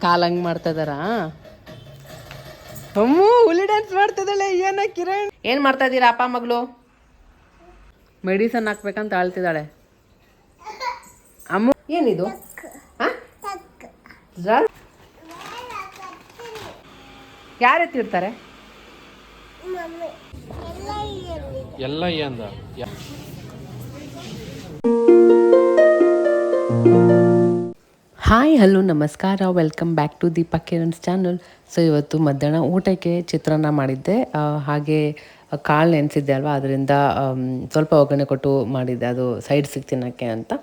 ಕಾಲಂಗ್ ಮಾಡ್ತಾ ಇದಾರಾ? ಅಮ್ಮು ಹುಲಿ ಡ್ಯಾನ್ಸ್ ಮಾಡ್ತಿದ್ದಾಳೆ. ಏನ ಕಿರಣ್ ಏನ್ ಮಾಡ್ತಾ ಇದ್ದೀರಾ ಅಪ್ಪ ಮಗಳು? ಮೆಡಿಸನ್ ಹಾಕ್ಬೇಕಂತ ಆಳ್ತಿದ್ದಾಳೆ. ಅಮ್ಮು ಏನಿದು? ಯಾರು ಎತ್ತಿರ್ತಾರೆ? ಎಲ್ಲ ಅಂದ. ಹಾಯ್ ಹಲೋ ನಮಸ್ಕಾರ, welcome back to Deepa Kiran's channel. So ಇವತ್ತು ಮಧ್ಯಾಹ್ನ ಊಟಕ್ಕೆ ಚಿತ್ರಾನ್ನ ಮಾಡಿದ್ದೆ, ಹಾಗೆ ಕಾಳು ನೆನೆಸಿದ್ದೆ ಅಲ್ವಾ, ಅದರಿಂದ ಸ್ವಲ್ಪ ಒಗ್ಗರಣೆ ಕೊಟ್ಟು ಮಾಡಿದ್ದೆ, ಅದು ಸೈಡ್ಸಿಗೆ ತಿನ್ನೋಕ್ಕೆ ಅಂತ.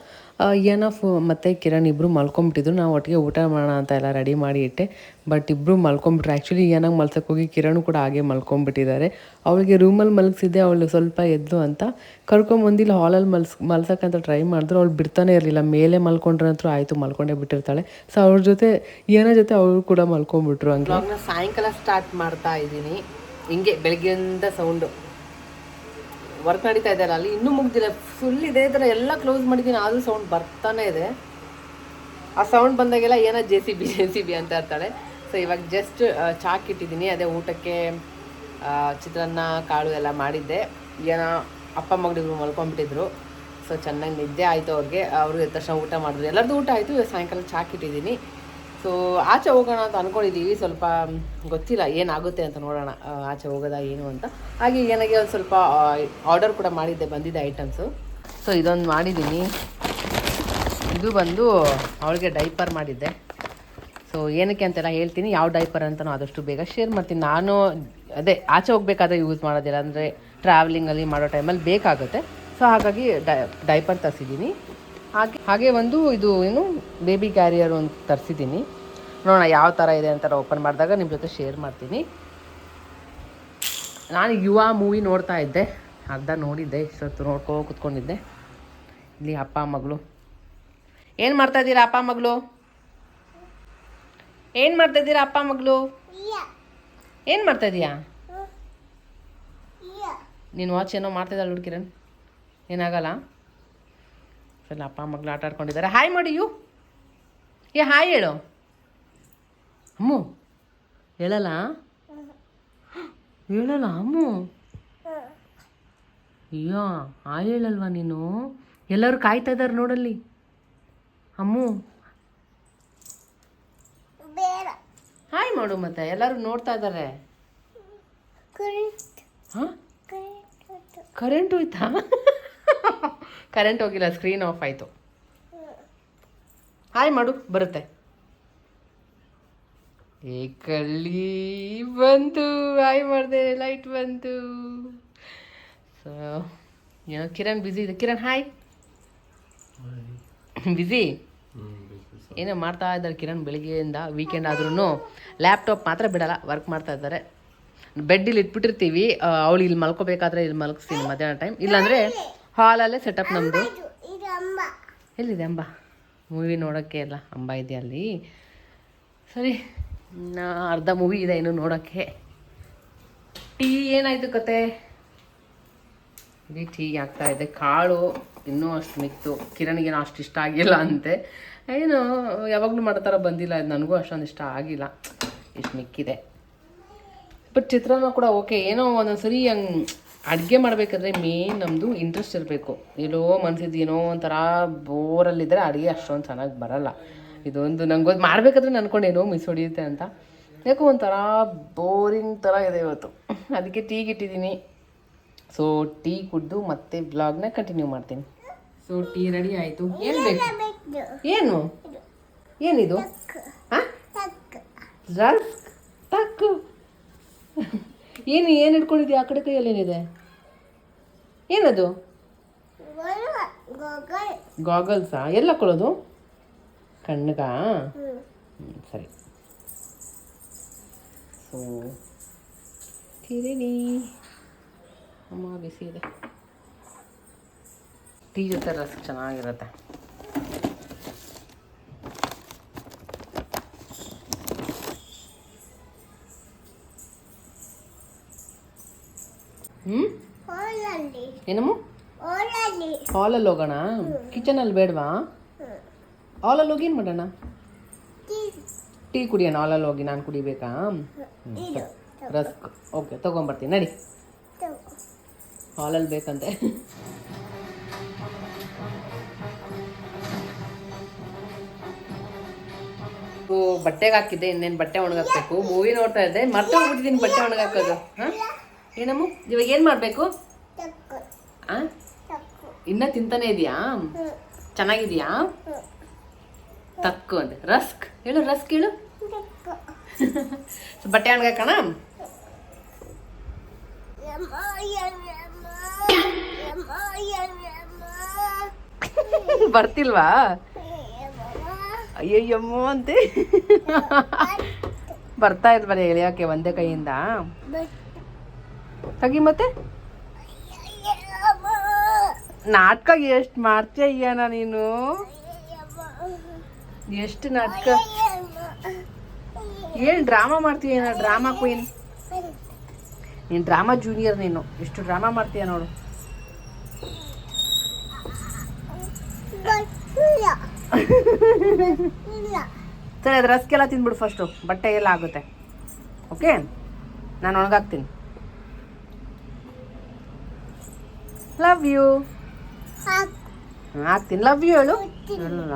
ಏನಫ್ ಮತ್ತು ಕಿರಣ್ ಇಬ್ಬರು ಮಲ್ಕೊಂಬಿಟ್ಟಿದ್ರು. ನಾವು ಒಟ್ಟಿಗೆ ಊಟ ಮಾಡೋಣ ಅಂತ ಎಲ್ಲ ರೆಡಿ ಮಾಡಿ ಇಟ್ಟೆ, ಬಟ್ ಇಬ್ಬರು ಮಲ್ಕೊಂಬಿಟ್ರು. ಆ್ಯಕ್ಚುಲಿ ಏನಾಗಿ ಮಲ್ಸಕ್ಕೆ ಹೋಗಿ ಕಿರಣ್ ಕೂಡ ಹಾಗೆ ಮಲ್ಕೊಂಬಿಟ್ಟಿದ್ದಾರೆ. ಅವಳಿಗೆ ರೂಮಲ್ಲಿ ಮಲಗಿಸಿದ್ದೆ, ಅವಳು ಸ್ವಲ್ಪ ಎದ್ದು ಅಂತ ಕರ್ಕೊಂಬಂದಿಲ್ಲ, ಹಾಲಲ್ಲಿ ಮಲ್ಸಕ್ಕಂತ ಟ್ರೈ ಮಾಡಿದ್ರು. ಅವಳು ಬಿಡ್ತಾನೆ ಇರಲಿಲ್ಲ. ಮೇಲೆ ಮಲ್ಕೊಂಡ್ರಂತೂ ಆಯಿತು, ಮಲ್ಕೊಂಡೇ ಬಿಟ್ಟಿರ್ತಾಳೆ. ಸೊ ಅವ್ರ ಜೊತೆ ಅವಳು ಕೂಡ ಮಲ್ಕೊಂಡ್ಬಿಟ್ರು. ಹಂಗೆ ಸಾಯಂಕಾಲ ಸ್ಟಾರ್ಟ್ ಮಾಡ್ತಾ ಇದ್ದೀನಿ. ಹಿಂಗೆ ಬೆಳಗ್ಗೆಯಿಂದ ಸೌಂಡು ವರ್ಕ್ ನಡೀತಾ ಇದ್ದಾರೆ ಅಲ್ಲಿ, ಇನ್ನೂ ಮುಗ್ದಿಲ್ಲ, ಫುಲ್ ಇದೇ ಥರ ಎಲ್ಲ ಕ್ಲೋಸ್ ಮಾಡಿದ್ದೀನಿ, ಆದರೂ ಸೌಂಡ್ ಬರ್ತಾನೆ ಇದೆ. ಆ ಸೌಂಡ್ ಬಂದಾಗೆಲ್ಲ ಏನೋ ಜೆ ಸಿ ಬಿ ಅಂತ ಇರ್ತಾಳೆ. ಸೊ ಇವಾಗ ಜಸ್ಟ್ ಚಾಕಿಟ್ಟಿದ್ದೀನಿ, ಅದೇ ಊಟಕ್ಕೆ ಚಿತ್ರಾನ್ನ ಕಾಳು ಎಲ್ಲ ಮಾಡಿದ್ದೆ. ಏನೋ ಅಪ್ಪ ಮಗಳಿಬ್ರು ಮಲ್ಕೊಂಡ್ಬಿಟ್ಟಿದ್ರು. ಸೊ ಚೆನ್ನಾಗಿ ನಿದ್ದೆ ಆಯಿತು ಅವ್ರಿಗೆ. ಅವರು ಎದ್ದ ತಕ್ಷಣ ಊಟ ಮಾಡಿದ್ರು, ಎಲ್ಲರದ್ದು ಊಟ ಆಯಿತು. ಇವಾಗ ಸಾಯಂಕಾಲ ಚಾಕಿಟ್ಟಿದ್ದೀನಿ. ಸೊ ಆಚೆ ಹೋಗೋಣ ಅಂತ ಅಂದ್ಕೊಂಡಿದ್ದೀವಿ. ಸ್ವಲ್ಪ ಗೊತ್ತಿಲ್ಲ ಏನಾಗುತ್ತೆ ಅಂತ, ನೋಡೋಣ ಆಚೆ ಹೋಗೋದಾ ಏನು ಅಂತ. ಹಾಗೆ ಏನಾಗೆ ಒಂದು ಸ್ವಲ್ಪ ಆರ್ಡರ್ ಕೂಡ ಮಾಡಿದ್ದೆ, ಬಂದಿದ್ದೆ ಐಟಮ್ಸು. ಸೊ ಇದೊಂದು ಮಾಡಿದ್ದೀನಿ, ಇದು ಬಂದು ಅವಳಿಗೆ ಡೈಪರ್ ಮಾಡಿದ್ದೆ. ಸೊ ಏನಕ್ಕೆ ಅಂತೆಲ್ಲ ಹೇಳ್ತೀನಿ, ಯಾವ ಡೈಪರ್ ಅಂತಲೂ ಆದಷ್ಟು ಬೇಗ ಶೇರ್ ಮಾಡ್ತೀನಿ. ನಾನು ಅದೇ ಆಚೆ ಹೋಗ್ಬೇಕಾದ್ರೆ ಯೂಸ್ ಮಾಡೋದಿಲ್ಲ, ಅಂದರೆ ಟ್ರಾವೆಲಿಂಗಲ್ಲಿ ಮಾಡೋ ಟೈಮಲ್ಲಿ ಬೇಕಾಗುತ್ತೆ. ಸೊ ಹಾಗಾಗಿ ಡೈಪರ್ ತರಿಸಿದ್ದೀನಿ. ಹಾಗೆ ಒಂದು ಇದು ಏನು ಬೇಬಿ ಕ್ಯಾರಿಯರ್ ಒಂದು ತರಿಸಿದ್ದೀನಿ. ನೋಡೋಣ ಯಾವ ಥರ ಇದೆ ಅಂತ ಓಪನ್ ಮಾಡಿದಾಗ ನಿಮ್ಮ ಜೊತೆ ಶೇರ್ ಮಾಡ್ತೀನಿ. ನಾನು ಯುವ ಮೂವಿ ನೋಡ್ತಾ ಇದ್ದೆ, ಅರ್ಧ ನೋಡಿದ್ದೆ, ಇಷ್ಟೊತ್ತು ಕೂತ್ಕೊಂಡಿದ್ದೆ. ಇಲ್ಲಿ ಅಪ್ಪ ಮಗಳು ಏನು ಮಾಡ್ತಾಯಿದ್ದೀರಾ? ಅಪ್ಪ ಮಗಳು ಏನು ಮಾಡ್ತಾಯಿದ್ದೀರಾ? ಅಪ್ಪ ಮಗಳು ಏನು ಮಾಡ್ತಾಯಿದ್ದೀಯಾ? ನೀನು ವಾಚ್ ಏನೋ ಮಾಡ್ತಿದ್ದಾಳೆ ಹುಡುಕಿರನ್, ಏನಾಗಲ್ಲ. ಸರಿ, ಅಪ್ಪ ಮಗಳು ಆಟ ಆಡ್ಕೊಂಡಿದ್ದಾರೆ. ಹಾಯ್ ಮಾಡಿ ಹಾಯ್ ಹೇಳು. ಅಮ್ಮು ಹೇಳಲ್ಲ ಅಮ್ಮು. ಅಯ್ಯೋ ಹಾಯ್ ಹೇಳಲ್ವಾ ನೀನು? ಎಲ್ಲರೂ ಕಾಯ್ತಾ ಇದ್ದಾರೆ ನೋಡಲ್ಲಿ. ಅಮ್ಮು ಹಾಯ್ ಮಾಡು, ಮತ್ತೆ ಎಲ್ಲರೂ ನೋಡ್ತಾ ಇದ್ದಾರೆ. ಹಾಂ, ಕರೆಂಟ್ ಹೋಯ್ತಾ? ಕರೆಂಟ್ ಹೋಗಿಲ್ಲ, ಸ್ಕ್ರೀನ್ ಆಫ್ ಆಯಿತು. ಹಾಯ್ ಮಾಡು, ಬರುತ್ತೆ. ಏ ಕಳ್ಳಿ ಬಂತು, ಹಾಯ್ ಮಾಡಿದೆ, ಲೈಟ್ ಬಂತು. ಸೊ ಏನೋ ಕಿರಣ್ ಬ್ಯುಸಿ ಇದೆ. ಕಿರಣ್ ಹಾಯ್. ಬ್ಯುಸಿ ಏನೋ ಮಾಡ್ತಾ ಇದ್ದಾರೆ ಕಿರಣ್ ಬೆಳಿಗ್ಗೆಯಿಂದ. ವೀಕೆಂಡ್ ಆದ್ರೂ ಲ್ಯಾಪ್ಟಾಪ್ ಮಾತ್ರ ಬಿಡಲ್ಲ, ವರ್ಕ್ ಮಾಡ್ತಾ ಇದ್ದಾರೆ. ಬೆಡ್ಡಿಲ್ಲಿ ಇಟ್ಬಿಟ್ಟಿರ್ತೀವಿ, ಅವಳು ಇಲ್ಲಿ ಮಲ್ಕೋಬೇಕಾದ್ರೆ ಇಲ್ಲಿ ಮಲಗಿಸ್ತೀನಿ ಮಧ್ಯಾಹ್ನ ಟೈಮ್, ಇಲ್ಲಾಂದರೆ ಹಾಲಲ್ಲೇ ಸೆಟಪ್ ನಮ್ಮದು. ಎಲ್ಲಿದೆ ಅಂಬ? ಮೂವಿ ನೋಡೋಕ್ಕೆ ಎಲ್ಲ ಅಂಬ ಇದೆ ಅಲ್ಲಿ. ಸರಿ, ಅರ್ಧ ಮೂವಿ ಇದೆ ಇನ್ನು ನೋಡೋಕ್ಕೆ. ಟೀ ಏನಾಯಿತು ಕತೆ? ಇಲ್ಲಿ ಟೀ ಆಗ್ತಾಯಿದೆ. ಕಾಳು ಇನ್ನೂ ಅಷ್ಟು ಮಿಕ್ತು, ಕಿರಣಿಗೇನೋ ಅಷ್ಟು ಇಷ್ಟ ಆಗಿಲ್ಲ ಅಂತೆ. ಏನು ಯಾವಾಗಲೂ ಮಾಡೋ ಥರ ಬಂದಿಲ್ಲ, ಅದು ನನಗೂ ಅಷ್ಟೊಂದು ಇಷ್ಟ ಆಗಿಲ್ಲ, ಇಷ್ಟು ಮಿಕ್ಕಿದೆ. ಬಟ್ ಚಿತ್ರಾನ್ನ ಕೂಡ ಓಕೆ. ಏನೋ ಒಂದೊಂದು ಸರಿ ಹಂಗೆ ಅಡುಗೆ ಮಾಡಬೇಕಾದ್ರೆ ಮೇನ್ ನಮ್ಮದು ಇಂಟ್ರೆಸ್ಟ್ ಇರಬೇಕು. ಎಲ್ಲೋ ಮನಸ್ಸಿದ್ದು ಏನೋ ಒಂಥರ ಬೋರಲ್ಲಿದ್ದರೆ ಅಡುಗೆ ಅಷ್ಟೊಂದು ಚೆನ್ನಾಗಿ ಬರೋಲ್ಲ. ಇದೊಂದು ನಂಗೆ ಮಾಡಬೇಕಾದ್ರೆ ನನ್ಕೊಂಡೇನೋ ಮಿಸ್ ಹೊಡಿಯುತ್ತೆ ಅಂತ, ಯಾಕೋ ಒಂಥರ ಬೋರಿಂಗ್ ಥರ ಇದೆ ಇವತ್ತು. ಅದಕ್ಕೆ ಟೀಗೆ ಇಟ್ಟಿದ್ದೀನಿ. ಸೊ ಟೀ ಕುಡಿದು ಮತ್ತೆ ಬ್ಲಾಗ್ನ ಕಂಟಿನ್ಯೂ ಮಾಡ್ತೀನಿ. ಸೊ ಟೀ ರೆಡಿ ಆಯಿತು. ಏನು ಬೇಕು? ಏನು ಏನಿದು? ಹಾಂ, ತಕ್ಕು. ಏನು ಇಟ್ಕೊಂಡಿದ್ಯಾ? ಆ ಕಡೆ ಕೈಯಲ್ಲಿ ಏನಿದೆ? ಏನದು? ಗಾಗಲ್ಸಾ? ಎಲ್ಲ ಹಾಕೊಳ್ಳೋದು? ಕಣ್ಣಿಗ? ಸರಿ. ಸೊ ಟೀ ಅಮ್ಮ ಬಿಸಿ ಇದೆ. ಟೀ ಜೊತೆ ರಸ ಚೆನ್ನಾಗಿರುತ್ತೆ. ಏನಮ್ಮ? ಹಾಲಲ್ಲಿ ಹೋಗೋಣ? ಕಿಚನಲ್ಲಿ ಬೇಡವಾ? ಹಾಲಲ್ಲಿ ಹೋಗಿ ಏನು ಮಾಡೋಣ? ಟೀ ಕುಡಿಯೋಣ ಹಾಲಲ್ಲಿ ಹೋಗಿ. ನಾನು ಕುಡಿಬೇಕಾ? ರಸ್ಕ್ ಓಕೆ ತೊಗೊಂಬರ್ತೀನಿ ನಡಿ. ಹಾಲಲ್ಲಿ ಬೇಕಂತೆ. ಬಟ್ಟೆಗೆ ಹಾಕಿದ್ದೆ, ಇನ್ನೇನು ಬಟ್ಟೆ ಒಣಗಾಕ್ಬೇಕು. ಮೂವಿ ನೋಡ್ತಾ ಇದ್ದೆ, ಮತ್ತೆ ಹೋಗ್ಬಿಟ್ಟಿದ್ದೀನಿ ಬಟ್ಟೆ ಒಣಗಾಕೋದು. ಹಾಂ ಏನಮ್ಮ ಇವಾಗ ಏನು ಮಾಡಬೇಕು? ಹಾಂ ಇನ್ನೂ ತಿಂತಾನೆ ಇದೆಯಾ? ಚೆನ್ನಾಗಿದೆಯಾ? ತಕ್ಕು ಅಂದೆ. ರಸ್ಕ್ ಹೇಳು, ರಸ್ಕ್ ಹೇಳು. ಬಟ್ಟೆ ಒಣಗಾಕೋಣ. ಬರ್ತಿಲ್ವಾ? ಅಯ್ಯಯ್ಯಮ್ಮ ಅಂತೆ. ಬರ್ತಾ ಇದ್ ಬರೀ ಎಳೆಯೋಕೆ ಒಂದೇ ಕೈಯಿಂದ. ತಗಿ ಮತ್ತೆ. ನಾಟಕ ಎಷ್ಟು ಮಾಡ್ತೀಯನ ನೀನು? ಎಷ್ಟು ನಾಟಕ ಏನು ಡ್ರಾಮಾ ಮಾಡ್ತೀಯ? ಡ್ರಾಮಾ ಕ್ವೀನ್ ನೀನು, ಡ್ರಾಮಾ ಜೂನಿಯರ್ ನೀನು. ಎಷ್ಟು ಡ್ರಾಮಾ ಮಾಡ್ತೀಯ ನೋಡು. ಸರಿ, ಅದು ರಸ್ಕೆಲ್ಲ ತಿಂದ್ಬಿಡು ಫಸ್ಟು, ಬಟ್ಟೆ ಎಲ್ಲ ಆಗುತ್ತೆ. ಓಕೆ, ನಾನು ಒಣಗಾಕ್ತೀನಿ. ಲವ್ ಯು ಹಾಕ್ತೀನಿ. ಲವ್ ಯು ಹೇಳು. ಅಲ್ಲ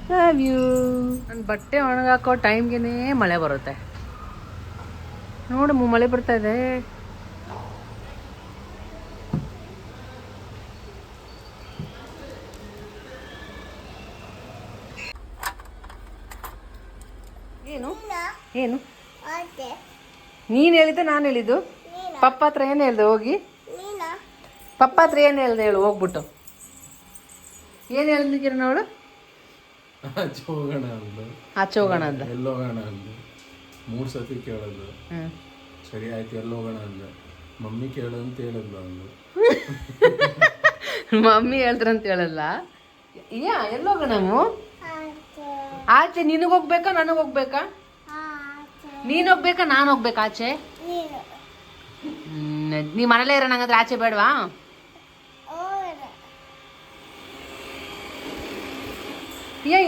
ಲವ್ ಯು. ನನ್ನ ಬಟ್ಟೆ ಒಣಗಾಕೋ ಟೈಮ್ಗೆ ಮಳೆ ಬರುತ್ತೆ ನೋಡು. ಮಳೆ ಬರ್ತಾ ಇದೆ. ಏನು ಏನು ನೀನು ಹೇಳಿದ್ದೆ ನಾನು ಹೇಳಿದ್ದು? ಪಪ್ಪ ಹತ್ರ ಏನು ಹೇಳ್ದೆ ಹೋಗಿ? ಪಪ್ಪ ಹತ್ರ ಏನು ಹೇಳ್ದೆ ಹೇಳು ಹೋಗ್ಬಿಟ್ಟು. ಏನು ಹೇಳಿದ್ದೀರ ನೋಡು? ಆಚೆ ಹೋಗೋಣ ಅಂದ. ಎಲ್ಲೋಗೋಣ ಅಂದ 3 ಸತಿ ಕೇಳೋದು. ಸರಿ ಆಯ್ತು ಎಲ್ಲೋಗೋಣ ಅಂದ. ಮಮ್ಮಿ ಕೇಳು ಅಂತ ಹೇಳಿದ್ಲು ಅಂದು. ಮಮ್ಮಿ ಹೇಳ್ತಾರಂತ ಹೇಳಲ್ಲ. ಯಾ ಎಲ್ಲೋಗೋಣ? ಆಚೆ ನಿನಗೆ ಹೋಗ್ಬೇಕಾ ನನಗೆ ಹೋಗ್ಬೇಕಾ? ನೀನು ಹೋಗ್ಬೇಕಾ ನಾನು ಹೋಗ್ಬೇಕಾ ಆಚೆ? ನೀ ಮನೇಲೇ ಇರೋಣ ಹಂಗಂದ್ರೆ, ಆಚೆ ಬೇಡವಾ?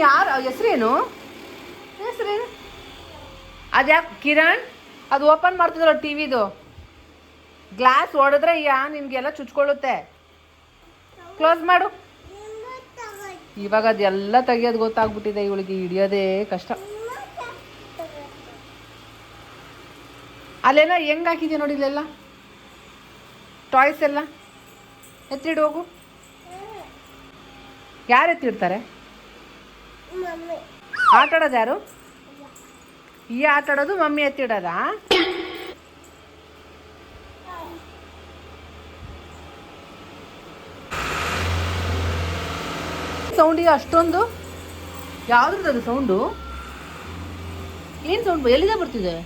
ಯಾರು ಹೆಸ್ರೇನು? ಹೆಸ್ರೇನು ಅದ್ಯಾಕೆ ಕಿರಣ್? ಅದು ಓಪನ್ ಮಾಡ್ತಿದ್ರು ಟಿವಿದು ಗ್ಲಾಸ್ ಹೊಡೆದ್ರೆ ನಿನ್ಗೆಲ್ಲ ಚುಚ್ಕೊಳ್ಳುತ್ತೆ. ಕ್ಲೋಸ್ ಮಾಡು. ಇವಾಗ ಅದೆಲ್ಲ ತೆಗಿಯೋದು ಗೊತ್ತಾಗ್ಬಿಟ್ಟಿದೆ ಇವಳಿಗೆ, ಹಿಡಿಯೋದೇ ಕಷ್ಟ. ಅಲ್ಲೆಲ್ಲ ಹೆಂಗೆ ಹಾಕಿದ್ಯಾ ನೋಡಿ, ಇಲ್ಲೆಲ್ಲ ಟಾಯ್ಸ್ ಎಲ್ಲ ಎತ್ತಿಡು ಹೋಗು. ಯಾರು ಎತ್ತಿಡ್ತಾರೆ? ಆಟ ಆಡೋದು ಯಾರು? ಈ ಆಟ ಆಡೋದು ಮಮ್ಮಿ ಎತ್ತಿಡೋದಾ? ಸೌಂಡಿಗೆ ಅಷ್ಟೊಂದು ಯಾವ್ದ್ರದ್ದು ಅದು ಸೌಂಡು? ಏನು ಸೌಂಡು? ಎಲ್ಲಿಂದ ಬರ್ತಿದೆ?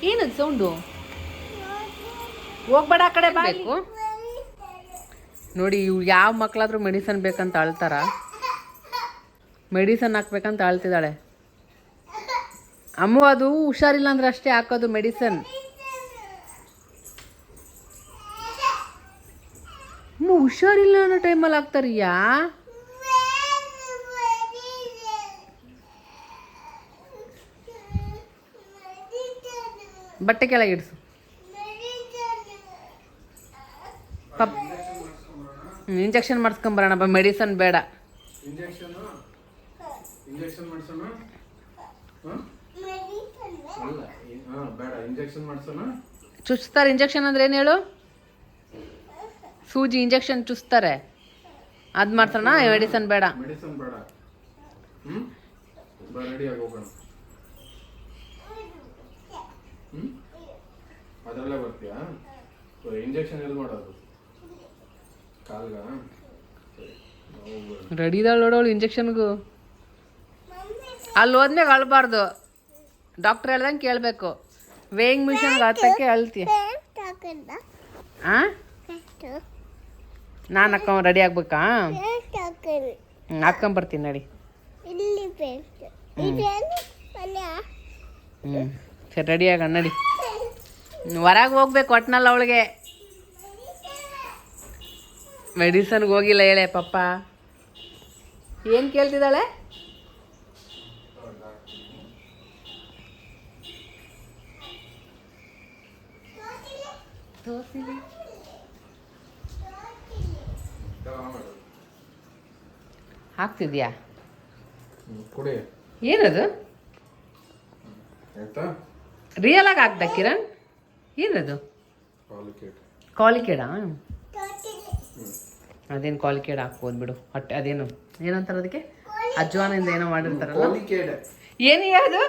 ಏನದು ಸೌಂಡು? ಹೋಗ್ಬೇಡ ಆ ಕಡೆ ಬೇಕು. ನೋಡಿ ಇವು ಯಾವ ಮಕ್ಕಳಾದ್ರೂ ಮೆಡಿಸನ್ ಬೇಕಂತ ಅಳ್ತಾರ? ಮೆಡಿಸನ್ ಹಾಕ್ಬೇಕಂತ ಅಳ್ತಿದ್ದಾಳೆ ಅಮ್ಮ. ಅದು ಹುಷಾರಿಲ್ಲ ಅಂದ್ರೆ ಅಷ್ಟೇ ಹಾಕೋದು ಮೆಡಿಸನ್. ಹುಷಾರಿಲ್ಲ ಅನ್ನೋ ಟೈಮಲ್ಲಿ ಹಾಕ್ತಾರಿಯಾ? ಬಟ್ಟೆ ಕೆಳಗೆ ಇಡಿಸು. ಇಂಜೆಕ್ಷನ್ ಮಾಡಿಸ್ಕೊಂಬರೋಣ ಬಾ, ಮೆಡಿಸನ್ ಬೇಡ. ಇಂಜೆಕ್ಷನ್ ಮಾಡ್ಸೋಣ? ಬೇಡ, ಇಂಜೆಕ್ಷನ್ ಮಾಡ್ಸೋಣ. ಚುಚ್ತಾರೆ. ಇಂಜೆಕ್ಷನ್ ಅಂದ್ರೆ ಏನು ಹೇಳು? ಸೂಜಿ ಇಂಜೆಕ್ಷನ್ ಚುಚ್ತಾರೆ, ಅದು ಮಾಡ್ಸೋಣ. ಮೆಡಿಸನ್ ಬೇಡ. ಮೆಡಿಸನ್ ಬೇಡ. ರೆಡಿ ಆಗಿ ಹೋಗೋಣ. ಅದರಲ್ಲೇ ಬರ್ತೀಯಾ? ಇಂಜೆಕ್ಷನ್ ಎಲ್ಲಿ ಮಾಡೋದು? ಕಾಲ್ಗ? ರೆಡಿ ಇದ್ದಾಳೆ ನೋಡೋಳು ಇಂಜೆಕ್ಷನ್ಗೂ. ಅಲ್ಲಿ ಹೋದ್ಮೇಲೆ ಅಳ್ಬಾರ್ದು, ಡಾಕ್ಟ್ರ್ ಹೇಳ್ದಂಗೆ ಕೇಳಬೇಕು. ವೇಯಿಂಗ್ ಮಿಷನ್ಗೆ ಹತ್ತಕ್ಕೆ ಅಳ್ತೀಯ. ಹಾಂ, ನಾನು ರೆಡಿ ಆಗ್ಬೇಕಾ? ಹಾಕ್ಕೊಂಬರ್ತೀನಿ ನಡಿ. ಸರಿ ರೆಡಿ ಆಗೋಣ ನಡಿ. ಹೊರಗೆ ಹೋಗ್ಬೇಕು ಒಟ್ನಲ್ಲಿ ಅವಳಿಗೆ. ಮೆಡಿಸನ್ಗೆ ಹೋಗಿಲ್ಲ ಹೇಳೆ ಪಪ್ಪ. ಏನು ಕೇಳ್ತಿದ್ದಾಳೆ? ಹಾಕ್ತಿದ್ಯಾ? ಕುಡಿ. ಏನದು? ಆಯ್ತಾ? ರಿಯಲ್ ಆಗಿ ಹಾಕ್ದ ಕಿರಣ್? ಏನದು? ಕಾಲಿಕೇಡಾ? ಅದೇನು ಕಾಲಿಕೇಡ್ ಹಾಕ್ಬೋದು ಬಿಡು. ಹೊಟ್ಟೆ ಅದೇನು ಏನಂತಾರೆ ಅದಕ್ಕೆ? ಅಜ್ವಾನಿಂದ ಏನೋ ಮಾಡಿರ್ತಾರಲ್ಲ. ಏನು ಅದು?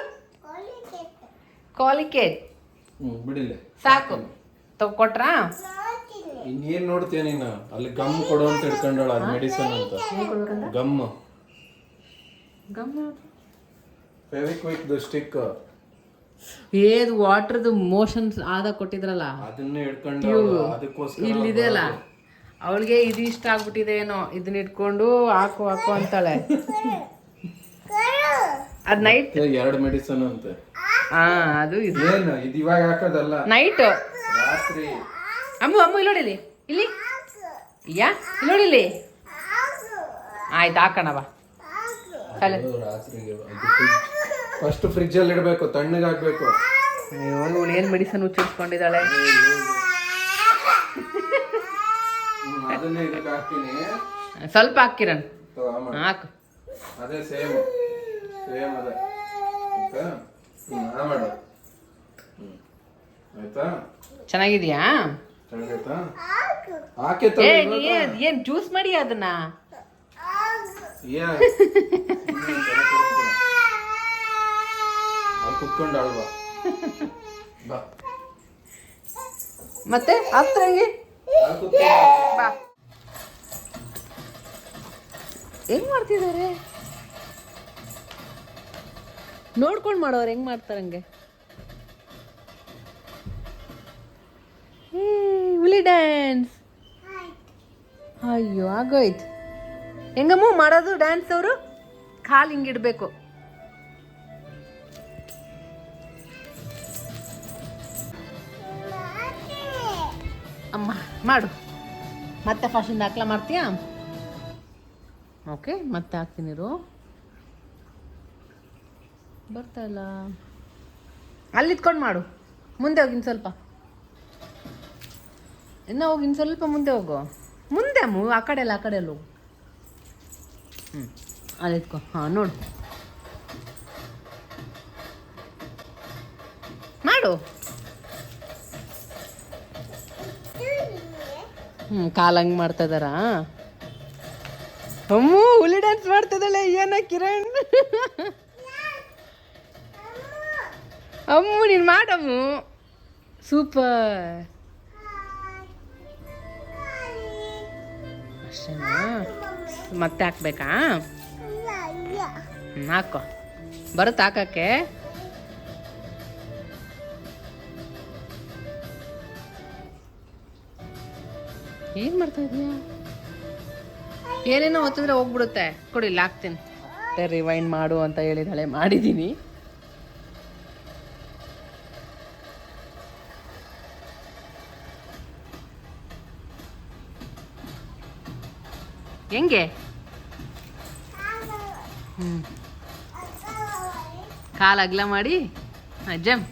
ಕಾಲಿಕೇಡ್. ಬಿಡಿಲ್ಲ ಸಾಕು ತಗೊಟ್ರಾ? ಇನ್ನೇನ್ ನೋಡ್ತೀಯ ನೀನು? ಅಲ್ಲಿ ಗಮ್ ಕೊಡು ಅಂತ ಇಟ್ಕೊಂಡಳ, ಅದು ಮೆಡಿಸನ್ ಅಂತ. Gum Fevikwik stick. ಏದು ವಾಟರ್ದು ಮೋಷನ್ಸ್ ಆದ ಕೊಟ್ಟಿದ್ರಲ್ಲ ಅದನ್ನೇ ಹಿಡ್ಕೊಂಡು ಅದಕ್ಕೋಸ್ಕರ ಇಲ್ಲಿದೆ ಅಲ್ಲ, ಅವಳಿಗೆ ಇದು ಇಷ್ಟ ಆಗ್ಬಿಟ್ಟಿದೆ ಏನೋ, ಇದನ್ನ ಇಟ್ಕೊಂಡು ಹಾಕು ಹಾಕು ಅಂತಾಳೆ. ಅದ್ ನೈಟ್ 2 ಮೆಡಿಸನ್ ಅಂತೆ. ಅದು ಇದು ಏನು ಇದು ಇವಾಗ ಹಾಕೋದಲ್ಲ, ನೈಟ್ ರಾತ್ರಿ. ಅಮ್ಮ ಅಮ್ಮ ಇಲ್ಲೋಡಿಲಿ, ಇಲ್ಲಿ ಯಾ ಇಲ್ಲೋಡಿಲಿ. ಆಯ್ತು ಹಾಕೋಣವ. ರಾತ್ರಿಗೆ ಫಸ್ಟ್ ಫ್ರಿಜ್ ಅಲ್ಲಿ ಇಡಬೇಕು, ತಣ್ಣಗೆ ಹಾಕ್ಬೇಕು. ಇವಳು ಏನ್ ಮೆಡಿಸನ್ ಉಚ್ಚರಿಸ್ಕೊಂಡಿದ್ದಾಳೆ. ಅದನ್ನೇ ಇದಕ್ಕೆ ಹಾಕ್ತೀನಿ. ಸ್ವಲ್ಪ ಹಾಕಿರನ್ ಹಾಕು. ಅದೇ ಸೇಮ್ ಅದೇ. ಮಾಡು. ಆಯ್ತಾ? ಚೆನ್ನಾಗಿದ್ಯಾ? ಚೆನ್ನಾಗೈತಾ? ಹಾಕಿ ಏನ್ ಜ್ಯೂಸ್ ಮಾಡಿ ಅದನ್ನ. ಕುತ್ಕೊಂಡು ಅಲ್ವಾ? ಮತ್ತೆ ಹತ್ರಂಗೆ ಬಾ. ಹೆಂಗ್ ಮಾಡ್ತಿದ್ದಾರೆ ನೋಡ್ಕೊಂಡು ಮಾಡೋರು, ಹೆಂಗ್ ಮಾಡ್ತಾರಂಗೆ. ಹುಲಿ ಡ್ಯಾನ್ಸ್. ಅಯ್ಯೋ ಆಗೋಯ್ತು. ಹೆಂಗಮ್ಮ ಮಾಡೋದು ಡ್ಯಾನ್ಸ್? ಅವರು ಕಾಲು ಹಿಂಗಿಡ್ಬೇಕು. ಅಮ್ಮ ಮಾಡು. ಮತ್ತೆ ಫಸ್ಟಿಂದ ಹಾಕ್ಲಾ ಮಾಡ್ತೀಯಾ? ಓಕೆ ಮತ್ತೆ ಹಾಕ್ತೀನಿ ಇರು. ಬರ್ತಾ ಇಲ್ಲ. ಅಲ್ಲಿತ್ಕೊಂಡು ಮಾಡು. ಮುಂದೆ ಹೋಗಿನ್ ಸ್ವಲ್ಪ, ಇನ್ನೂ ಹೋಗಿನ್ ಸ್ವಲ್ಪ ಮುಂದೆ ಹೋಗು. ಮುಂದೆ ಅಮ್ಮ, ಆ ಕಡೆ ಎಲ್ಲ ಹೋಗು. ಅಲ್ಲಿತ್ಕೊ. ಹಾಂ ನೋಡು ಮಾಡು. ಕಾಲು ಹಂಗೆ ಮಾಡ್ತಾ ಇದ್ದಾರಾ? ಅಮ್ಮು ಹುಲಿ ಡ್ಯಾನ್ಸ್ ಮಾಡ್ತಿದ್ದಾಳೆ. ಏನ ಕಿರಣ್? ಅಮ್ಮು ನೀನು ಮಾಡಮ್ಮು. ಸೂಪರ್. ಅಷ್ಟೇನಾ? ಮತ್ತೆ ಹಾಕ್ಬೇಕಾ? ಹಾಕೋ. ಬರುತ್ತೆ ಹಾಕಕ್ಕೆ? ಏನು ಮಾಡ್ತಾ ಇದೀಯಾ? ಏನೇನೋ ಹೊತ್ತಿದ್ರೆ ಹೋಗ್ಬಿಡುತ್ತೆ. ಕೊಡಿ ಇಲ್ಲಿ ಹಾಕ್ತೀನಿ. ಮತ್ತೆ ರಿವೈಂಡ್ ಮಾಡು ಅಂತ ಹೇಳಿದಾಳೆ, ಮಾಡಿದ್ದೀನಿ. ಹೆಂಗೆ? ಕಾಲು ಅಗಲ ಮಾಡಿ ಜಂಪ್.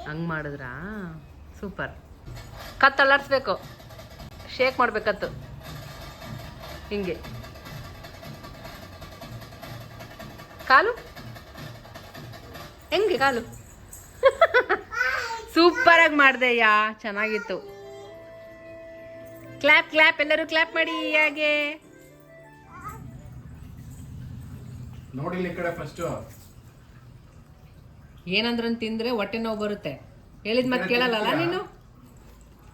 ಹಂಗೆ ಮಾಡಿದ್ರಾ? ಸೂಪರ್. ಕತ್ತು ಅಲ್ಲಾಡಿಸ್ಬೇಕು, ಶೇಕ್ ಮಾಡ್ಬೇಕತ್ತು ಹಿಂಗೆ. ಕಾಲು ಹೆಂಗೆ? ಕಾಲು ಸೂಪರಾಗಿ ಮಾಡಿದೆಯಾ, ಚೆನ್ನಾಗಿತ್ತು. ಕ್ಲಾಪ್ ಕ್ಲಾಪ್, ಎಲ್ಲರೂ ಕ್ಲಾಪ್ ಮಾಡಿ. ಹಾಗೆ ನೋಡಿ ಈ ಕಡೆ ಫಸ್ಟ್. ಏನಂದ್ರನ್ ತಿಂದ್ರೆ ಹೊಟ್ಟೆ ನೋವು ಬರುತ್ತೆ. ಹೇಳಿದ ಮತ್ತೆ ಕೇಳಲ್ಲ ನೀನು.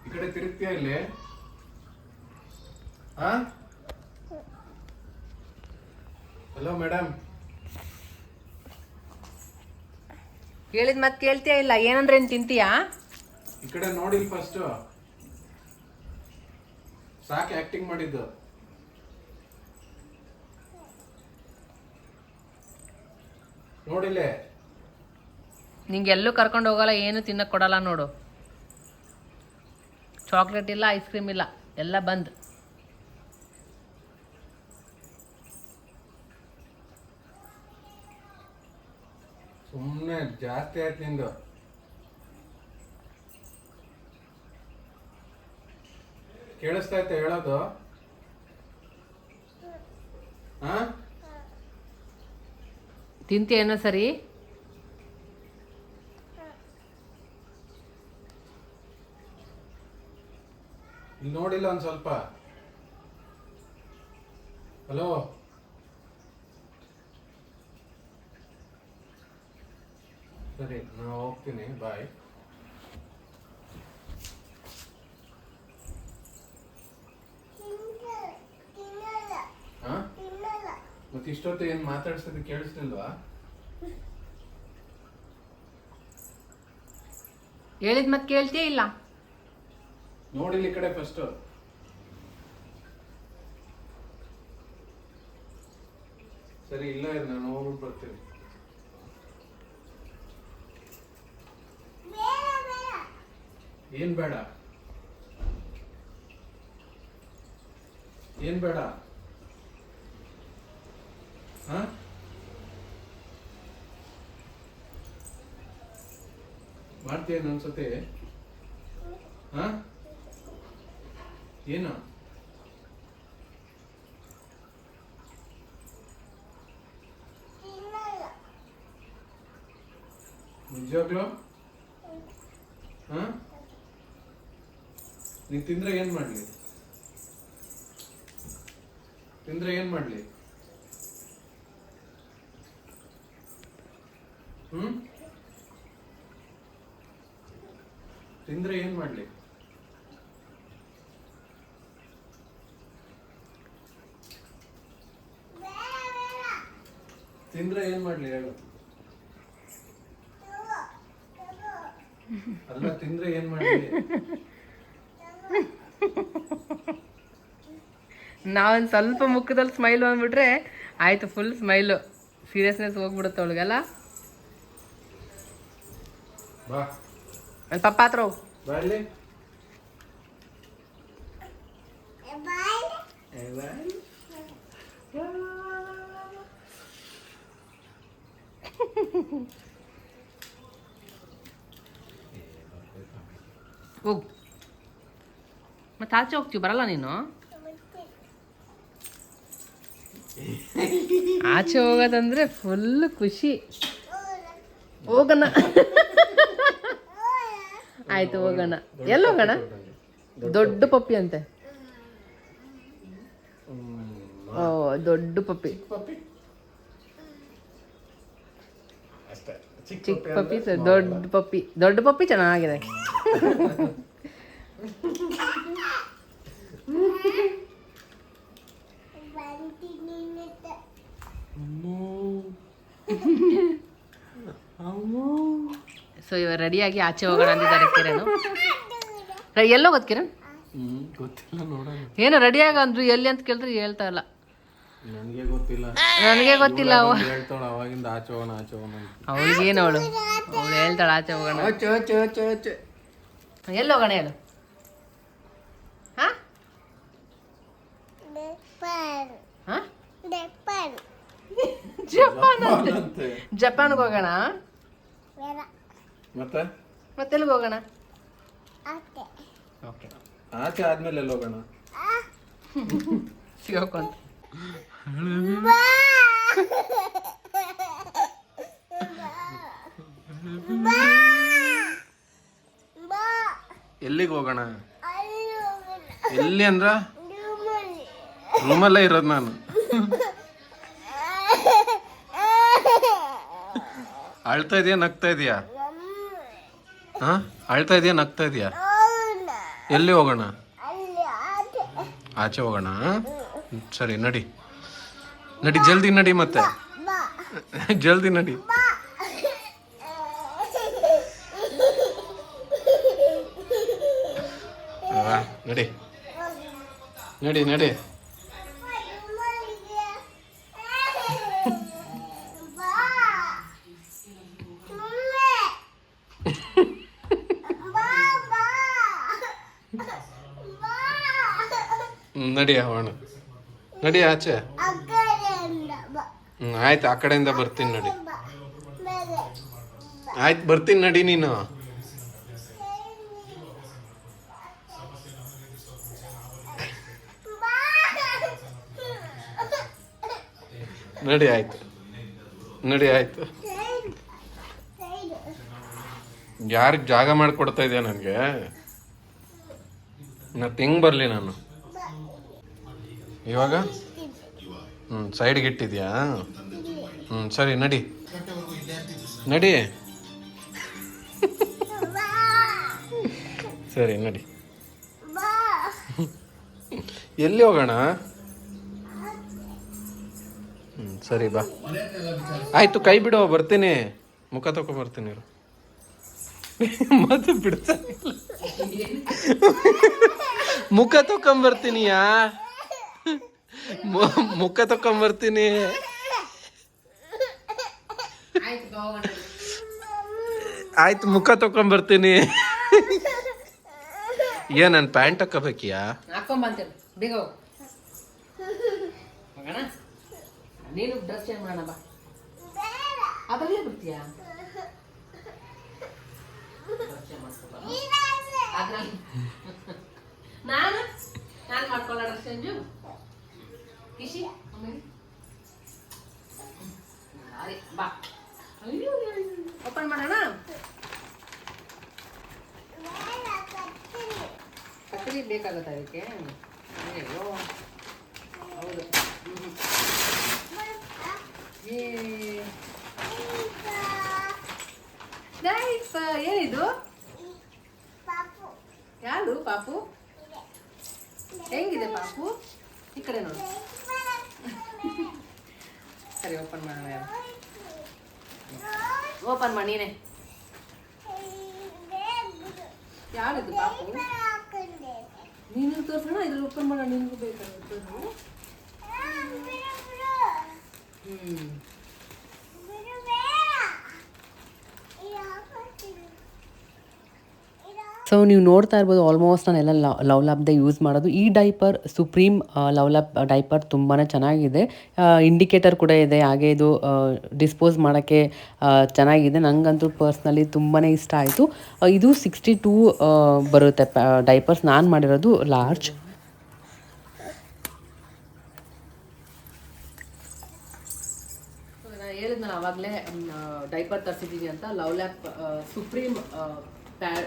ಈ ಕಡೆ ತಿರುಗ್ತೀಯ ಇಲ್ಲಿ? Hello madam. ಹೇಳಿದ ಮತ್ತೆ ಕೇಳ್ತೀಯ ಇಲ್ಲ? ಏನಂದ್ರೆ ಏನ್ ತಿಂತೀಯಾ? ಈ ಕಡೆ ನೋಡಿ ಫಸ್ಟ್. ಸಾಕು ಆಕ್ಟಿಂಗ್ ಮಾಡಿದ್ದು. ನೋಡಿಲ್ಲೇ ನಿಂಗೆ ಎಲ್ಲೂ ಕರ್ಕೊಂಡು ಹೋಗಲ್ಲ, ಏನು ತಿನ್ನಕ್ಕೆ ಕೊಡಲ್ಲ ನೋಡು. ಚಾಕ್ಲೇಟ್ ಇಲ್ಲ, ಐಸ್ ಕ್ರೀಮ್ ಇಲ್ಲ, ಎಲ್ಲ ಬಂದ್. ಸುಮ್ಮನೆ ಜಾಸ್ತಿ ಆಯ್ತು ನಿಂದು. ಕೇಳಿಸ್ತಾ ಐತೆ ಹೇಳೋದು? ಹಾ ತಿಂತೀಯೇನೋ ಸರಿ? ಇಲ್ಲಿ ನೋಡಿಲ್ಲ ಒಂದ್ ಸ್ವಲ್ಪ. ಹಲೋ, ಸರಿ ನಾ ಹೋಗ್ತೀನಿ, ಬಾಯ್. ಮತ್ತೆ ಇಷ್ಟೊತ್ತು ಏನ್ ಮಾತಾಡ್ಸೋದು ಕೇಳಿಸ್ಲಿಲ್ವಾ? ಹೇಳಿದ್ ಮತ್ತೆ ಕೇಳ್ತೀಯ ಇಲ್ಲ? ನೋಡಿಲ್ಲ ಈ ಕಡೆ ಫಸ್ಟ್. ಸರಿ ಇಲ್ಲ, ನಾನು ಹೋಗ್ಬಿಟ್ಟು ಬರ್ತೀನಿ. ಏನ್ ಬೇಡ? ಏನ್ ಬೇಡ? ಹ ಮಾಡ್ತೀಯ ಒಂದ್ಸತಿ? ಹ ಏನು? ನಿಜವಾಗ್ಲು? ಹ ನೀನ್ ತಿಂದ್ರೆ ಏನ್ ಮಾಡ್ಲಿ? ತಿಂದ್ರೆ ಏನ್ ಮಾಡ್ಲಿ? ತಿಂದ್ರೆ ಏನ್ ಮಾಡ್ಲಿ? ತಿಂದ್ರೆ ಏನ್ ಮಾಡ್ಲಿ ಹೇಳು? ಅಲ್ಲ, ತಿಂದ್ರೆ ಏನ್ ಮಾಡ್ಲಿ? ನಾವೊಂದು ಸ್ವಲ್ಪ ಮುಖದಲ್ಲಿ ಸ್ಮೈಲ್ ಅಂದ್ಬಿಟ್ರೆ ಆಯ್ತು, ಫುಲ್ ಸ್ಮೈಲು, ಸೀರಿಯಸ್ನೆಸ್ ಹೋಗ್ಬಿಡುತ್ತೆ ಅವಳಿಗೆಲ್ಲ. ಬಾ, ನನ್ನ ಪಪ್ಪ ಹತ್ರ ಹೋಗು. ಬಾಯ್ಲಿ. ಹೋಗು. ಮತ್ತೆ ಆಚೆ ಹೋಗ್ತೀವಿ, ಬರಲ್ಲ ನೀನು? ಆಚೆ ಹೋಗೋದಂದ್ರೆ ಫುಲ್ ಖುಷಿ. ಹೋಗೋಣ. ಆಯ್ತು ಹೋಗೋಣ. ಎಲ್ಲಿ ಹೋಗೋಣ? ದೊಡ್ಡ ಪಪ್ಪಿ ಅಂತೆ. ಓ, ದೊಡ್ಡ ಪಪ್ಪಿ. ಚಿಕ್ಕ ಪಪ್ಪಿ, ದೊಡ್ಡ ಪಪ್ಪಿ. ದೊಡ್ಡ ಪಪ್ಪಿ ಚೆನ್ನಾಗಿದೆ. ಸೊ ಇವಾಗ ರೆಡಿಯಾಗಿ ಆಚೆ ಹೋಗೋಣ ಅಂದಿದ್ದಾರೆ ಕಿರಣ್. ಎಲ್ಲೋ ಗೊತ್ತು ಕಿರಣ್? ಗೊತ್ತಿಲ್ಲ, ನೋಡೋಣ. ಏನೋ ರೆಡಿಯಾಗ ಅಂದ್ರು, ಎಲ್ಲಿ ಅಂತ ಕೇಳಿದ್ರೆ ಹೇಳ್ತಾ ಇಲ್ಲ. ನನಗೆ ಗೊತ್ತಿಲ್ಲ. ಹೇಳ್ತಾಳ ಅವಾಗಿಂದ ಆಚೆ ಹೋಗೋಣ ಆಚೆ ಹೋಗೋಣ. ಅವಳಿಗೇನು, ಅವಳು ಹೇಳ್ತಾಳೆ ಆಚೆ ಹೋಗೋಣ. ಎಲ್ಲಿ ಹೋಗೋಣ ಹೇಳು? ಜಪಾನ್ಗೆ ಹೋಗೋಣ. ಮತ್ತೆಲ್ಲಿಗೆ ಹೋಗೋಣ? ಆಚೆ ಆದ್ಮೇಲೆ ಎಲ್ಲಿ ಹೋಗೋಣ? ಸಿಗೋಕೊಂತ. ಎಲ್ಲಿಗೆ ಹೋಗೋಣ? ಎಲ್ಲಿ ಅಂದ್ರ ರೂಮಲ್ಲೇ ಇರೋದು ನಾನು. ಅಳ್ತಾ ಇದೆಯಾ ನಗ್ತಾ ಇದೆಯಾ? ಹಾ, ಅಳ್ತಾ ಇದೆಯಾ ನಗ್ತಾ ಇದೆಯಾ? ಎಲ್ಲಿ ಹೋಗೋಣ? ಆಚೆ ಹೋಗೋಣ. ಸರಿ, ನಡಿ ನಡಿ, ಜಲ್ದಿ ನಡಿ, ಮತ್ತೆ ಜಲ್ದಿ ನಡಿ. ನಡಿ ನಡಿ ನಡಿ. ನಡಿ ಅವಣ ನಡಿ ಆಚೆ. ಆಯ್ತು, ಆ ಕಡೆಯಿಂದ ಬರ್ತೀನಿ ನಡಿ. ಆಯ್ತು ಬರ್ತೀನಿ ನಡಿ ನೀನು. ನಡಿ ಆಯ್ತು, ನಡಿ ಆಯ್ತು. ಯಾರಿಗೆ ಜಾಗ ಮಾಡಿಕೊಡ್ತಾ ಇದೆಯಾ ನನಗೆ? ಮತ್ತೆ ಹೆಂಗ್ ಬರಲಿ ನಾನು ಇವಾಗ? ಸೈಡ್ಗೆ ಇಟ್ಟಿದ್ಯಾ? ಸರಿ ನಡಿ ನಡಿ. ಸರಿ ನಡಿ. ಎಲ್ಲಿ ಹೋಗೋಣ? ಸರಿ ಬಾ. ಆಯ್ತು, ಕೈ ಬಿಡು, ಬರ್ತೀನಿ. ಮುಖ ತಗೊಂಬರ್ತೀನಿ. ಮತ್ತೆ ಬಿಡ್ತಾ ಮುಖ ತಕೊಂಬರ್ತೀನಿಯಾ? ಮುಖ ತಕೊಂಬರ್ತೀನಿ. ಆಯ್ತು, ಮುಖ ತಕೊಂಬರ್ತೀನಿ. ಏನ್ ನನ್ ಪ್ಯಾಂಟ್ ಹಾಕೋಬೇಕಿಯಾ? ಬೇಗ ನೀನು ಡ್ರೆಸ್ ಚೇಂಜ್ ಮಾಡೋಣ ಬಾ. ಅದರಲ್ಲೇ ಬರ್ತೀಯಾ? ನಾನು ಮಾಡ್ಕೊಳ್ಳ ಡ್ರೆಸ್ ಚೇಂಜು. ಕಿಶಿ ಬಾ, ಓಪನ್ ಮಾಡೋಣ. ಕತ್ತರಿ ಬೇಕಾಗತ್ತ ಅದಕ್ಕೆ? ಅಯ್ಯೋ ಹೌದು. ಏನಿದು? ಯಾರು ಪಾಪು? ಹೆಂಗಿದೆ ಪಾಪು? ಈ ಕಡೆ ನೋಡು. ಸರಿ, ಓಪನ್ ಮಾಡೋಣ. ಓಪನ್ ಮಾಡಿ ನೀನೆ. ಯಾರಿದು ಪಾಪು? ನೀನು ತೋರ್ಸೋಣ, ಇದ್ರಲ್ಲಿ ಓಪನ್ ಮಾಡೋಣ. ನಿನ್ಗೂ ಬೇಕಾಗುತ್ತೆ. ಸೊ ನೀವು ನೋಡ್ತಾ ಇರ್ಬೋದು, ಆಲ್ಮೋಸ್ಟ್ ನಾನೆಲ್ಲ ಲವ್ ಲ್ಯಾಬ್ದೇ ಯೂಸ್ ಮಾಡೋದು. ಈ diaper supreme love lab diaper ತುಂಬಾ ಚೆನ್ನಾಗಿದೆ. ಇಂಡಿಕೇಟರ್ ಕೂಡ ಇದೆ, ಹಾಗೆ ಇದು ಡಿಸ್ಪೋಸ್ ಮಾಡೋಕ್ಕೆ ಚೆನ್ನಾಗಿದೆ. ನನಗಂತೂ ಪರ್ಸ್ನಲಿ ತುಂಬಾ ಇಷ್ಟ ಆಯಿತು. ಇದು 62 ಬರುತ್ತೆ ಡೈಪರ್ಸ್. ನಾನು ಮಾಡಿರೋದು ಲಾರ್ಜ್. ಹೇಳಿದ್ನಲ್ಲ ಆವಾಗಲೇ ಡೈಪರ್ ತರಿಸಿದ್ದೀನಿ ಅಂತ. ಲವ್ ಲ್ಯಾಬ್ ಸುಪ್ರೀಮ್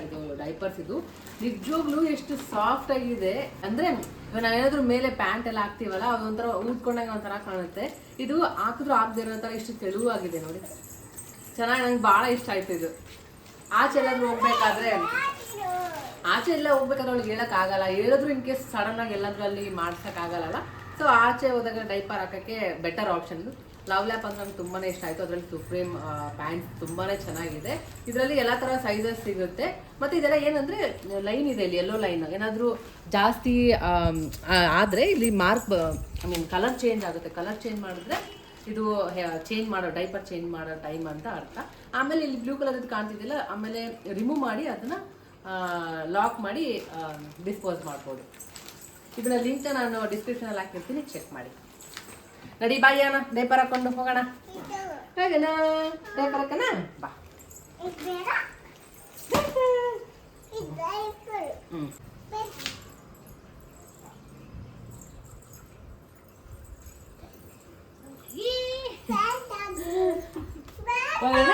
ಇದು ಡೈಪರ್ಸ್. ಇದು ನಿಜವಾಗ್ಲೂ ಎಷ್ಟು ಸಾಫ್ಟ್ ಆಗಿದೆ ಅಂದರೆ, ನಾವೇನಾದ್ರೂ ಮೇಲೆ ಪ್ಯಾಂಟ್ ಎಲ್ಲ ಹಾಕ್ತೀವಲ್ಲ, ಅದೊಂಥರ ಊದ್ಕೊಂಡಾಗ ಒಂಥರ ಕಾಣುತ್ತೆ. ಇದು ಹಾಕಿದ್ರು ಹಾಕ್ದಿರೋ ಥರ ಎಷ್ಟು ತೆಳುವಾಗಿದೆ ನೋಡಿ. ಚೆನ್ನಾಗಿ, ನಂಗೆ ಭಾಳ ಇಷ್ಟ ಆಯ್ತು ಇದು. ಆಚೆ ಎಲ್ಲಾದ್ರೂ ಹೋಗ್ಬೇಕಾದ್ರೆ ಅವ್ಳಿಗೆ ಹೇಳೋಕ್ಕಾಗಲ್ಲ. ಹೇಳಿದ್ರು ಇನ್ ಕೇಸ್ ಸಡನ್ನಾಗಿ ಎಲ್ಲಾದ್ರೂ ಅಲ್ಲಿ ಮಾಡ್ಸೋಕ್ಕಾಗಲ್ಲ. ಸೊ ಆಚೆ ಹೋದಾಗ ಡೈಪರ್ ಹಾಕೋಕ್ಕೆ ಬೆಟರ್ ಆಪ್ಷನ್ ಇದು. ಲವ್ ಲ್ಯಾಪ್ ಅಂತ ನಂಗೆ ತುಂಬಾ ಇಷ್ಟ ಆಯಿತು. ಅದರಲ್ಲಿ ಸುಪ್ರೀಮ್ ಪ್ಯಾಂಟ್ ತುಂಬಾ ಚೆನ್ನಾಗಿದೆ. ಇದರಲ್ಲಿ ಎಲ್ಲ ಥರ ಸೈಜಸ್ ಸಿಗುತ್ತೆ. ಮತ್ತು ಇದೆಲ್ಲ ಏನಂದರೆ ಲೈನ್ ಇದೆ ಇಲ್ಲಿ, ಎಲ್ಲೋ ಲೈನ್. ಏನಾದರೂ ಜಾಸ್ತಿ ಆದರೆ ಇಲ್ಲಿ ಮಾರ್ಕ್ ಕಲರ್ ಚೇಂಜ್ ಆಗುತ್ತೆ. ಕಲರ್ ಚೇಂಜ್ ಮಾಡಿದ್ರೆ ಇದು ಡೈಪರ್ ಚೇಂಜ್ ಮಾಡೋ ಟೈಮ್ ಅಂತ ಅರ್ಥ. ಆಮೇಲೆ ಇಲ್ಲಿ ಬ್ಲೂ ಕಲರ್ ಇದು ಕಾಣ್ತಿದ್ದಿಲ್ಲ, ಆಮೇಲೆ ರಿಮೂವ್ ಮಾಡಿ ಅದನ್ನು ಲಾಕ್ ಮಾಡಿ ಡಿಸ್ಪೋಸ್ ಮಾಡ್ಬೋದು. ಇದನ್ನ ಲಿಂಕ್ ನಾನು ಡಿಸ್ಕ್ರಿಪ್ಷನಲ್ಲಿ ಹಾಕಿರ್ತೀನಿ, ಚೆಕ್ ಮಾಡಿ. ನಡಿ ಬಾಯಿ ಅಣ್ಣ, ಡೈಪರ್ ಹಾಕೊಂಡು ಹೋಗೋಣ. ಹಾಗೇನ ಡೈಪರ್ ಹಾಕಣ ಬಾ. ಹೋಗೋಣ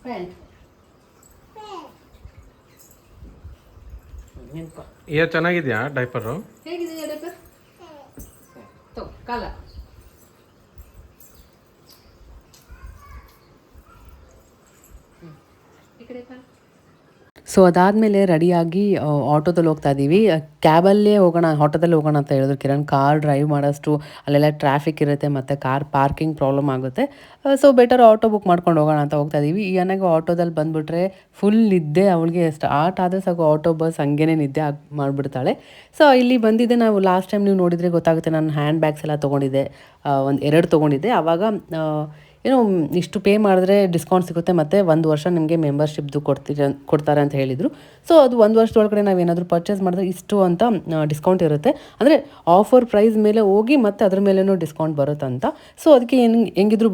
ಪ್ಯಾಂಟ್. ಚೆನ್ನಾಗಿದ್ಯಾ ಡೈಪರು? ಹೇಗಿದೆಯಾ ಡೈಪರ್? ಕಾಲ ಸೊ ಅದಾದಮೇಲೆ ರೆಡಿಯಾಗಿ ಆಟೋದಲ್ಲಿ ಹೋಗ್ತಾ ಇದ್ದೀವಿ. ಕ್ಯಾಬಲ್ಲೇ ಹೋಗೋಣ, ಆಟೋದಲ್ಲಿ ಹೋಗೋಣ ಅಂತ ಹೇಳಿದ್ರು ಕಿರಣ್. ಕಾರ್ ಡ್ರೈವ್ ಮಾಡೋಷ್ಟು ಅಲ್ಲೆಲ್ಲ ಟ್ರಾಫಿಕ್ ಇರುತ್ತೆ ಮತ್ತು ಕಾರ್ ಪಾರ್ಕಿಂಗ್ ಪ್ರಾಬ್ಲಮ್ ಆಗುತ್ತೆ. ಸೊ ಬೆಟರ್ ಆಟೋ ಬುಕ್ ಮಾಡ್ಕೊಂಡು ಹೋಗೋಣ ಅಂತ ಹೋಗ್ತಾ ಇದ್ದೀವಿ. ಈ ಅನ್ನಾಗ ಆಟೋದಲ್ಲಿ ಬಂದುಬಿಟ್ರೆ ಫುಲ್ ನಿದ್ದೆ. ಅವಳಿಗೆ ಸ್ಟಾರ್ಟ್ ಆದರೆ ಸಾಕು ಆಟೋ ಬಸ್ ಹಂಗೇನೆ ನಿದ್ದೆ ಮಾಡಿಬಿಡ್ತಾಳೆ. ಸೊ ಇಲ್ಲಿ ಬಂದಿದ್ದೆ. ನಾವು ಲಾಸ್ಟ್ ಟೈಮ್ ನೀವು ನೋಡಿದರೆ ಗೊತ್ತಾಗುತ್ತೆ, ನಾನು ಹ್ಯಾಂಡ್ ಬ್ಯಾಗ್ಸ್ ಎಲ್ಲ ತೊಗೊಂಡಿದ್ದೆ, 2 ತೊಗೊಂಡಿದ್ದೆ. ಆವಾಗ ಏನೋ ಇಷ್ಟು ಪೇ ಮಾಡಿದ್ರೆ ಡಿಸ್ಕೌಂಟ್ ಸಿಗುತ್ತೆ ಮತ್ತು 1 ವರ್ಷ ನಿಮಗೆ ಮೆಂಬರ್ಶಿಪ್ದು ಕೊಡ್ತಾರೆ ಅಂತ ಹೇಳಿದರು. ಸೊ ಅದು 1 ವರ್ಷದೊಳಗಡೆ ನಾವೇನಾದರೂ ಪರ್ಚೇಸ್ ಮಾಡಿದ್ರೆ ಇಷ್ಟು ಅಂತ ಡಿಸ್ಕೌಂಟ್ ಇರುತ್ತೆ. ಅಂದರೆ ಆಫರ್ ಪ್ರೈಸ್ ಮೇಲೆ ಹೋಗಿ ಮತ್ತೆ ಅದ್ರ ಮೇಲೇನೂ ಡಿಸ್ಕೌಂಟ್ ಬರುತ್ತಂತ. ಸೊ ಅದಕ್ಕೆ ಹೆಂಗಿದ್ರು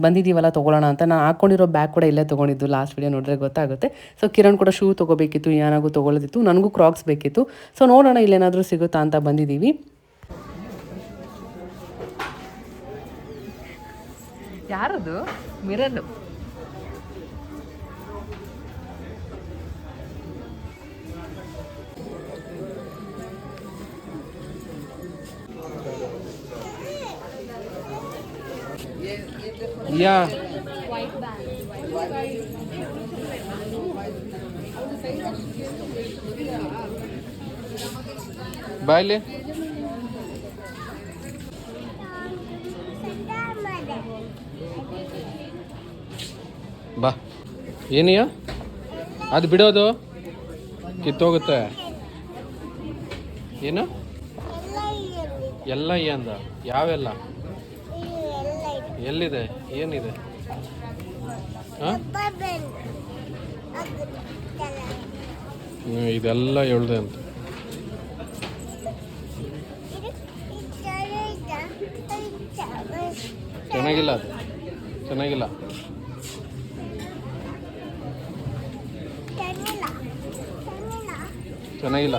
ಬಂದಿದ್ದೀವಲ್ಲ ತೊಗೊಳ್ಳೋಣ ಅಂತ. ನಾನು ಹಾಕ್ಕೊಂಡಿರೋ ಬ್ಯಾಗ್ ಕೂಡ ಇಲ್ಲೇ ತೊಗೊಂಡಿದ್ದು, ಲಾಸ್ಟ್ ವಿಡಿಯೋ ನೋಡಿದ್ರೆ ಗೊತ್ತಾಗುತ್ತೆ. ಸೊ ಕಿರಣ್ ಕೂಡ ಶೂ ತೊಗೋಬೇಕಿತ್ತು, ಏನಾಗೂ ತೊಗೊಳ್ಳೋದಿತ್ತು, ನನಗೂ ಕ್ರಾಕ್ಸ್ ಬೇಕಿತ್ತು. ಸೊ ನೋಡೋಣ ಇಲ್ಲೇನಾದರೂ ಸಿಗುತ್ತಾ ಅಂತ ಬಂದಿದ್ದೀವಿ. ಯಾರದು ಮಿರರ್? ಯಾ ಬಾಯ್ಲಿ ಬಾ. ಏನಿಯ ಅದು ಬಿಡೋದು ಕಿತ್ತೋಗುತ್ತೆ. ಏನು ಎಲ್ಲ ಅಂದ? ಯಾವೆಲ್ಲ? ಎಲ್ಲಿದೆ? ಏನಿದೆ? ಹಾಂ ಇದೆಲ್ಲ ಹೇಳ್ದೆ ಅಂತ. ಚೆನ್ನಾಗಿಲ್ಲ, ಅದು ಚೆನ್ನಾಗಿಲ್ಲ. ಚೆನ್ನಾಗಿಲ್ಲ,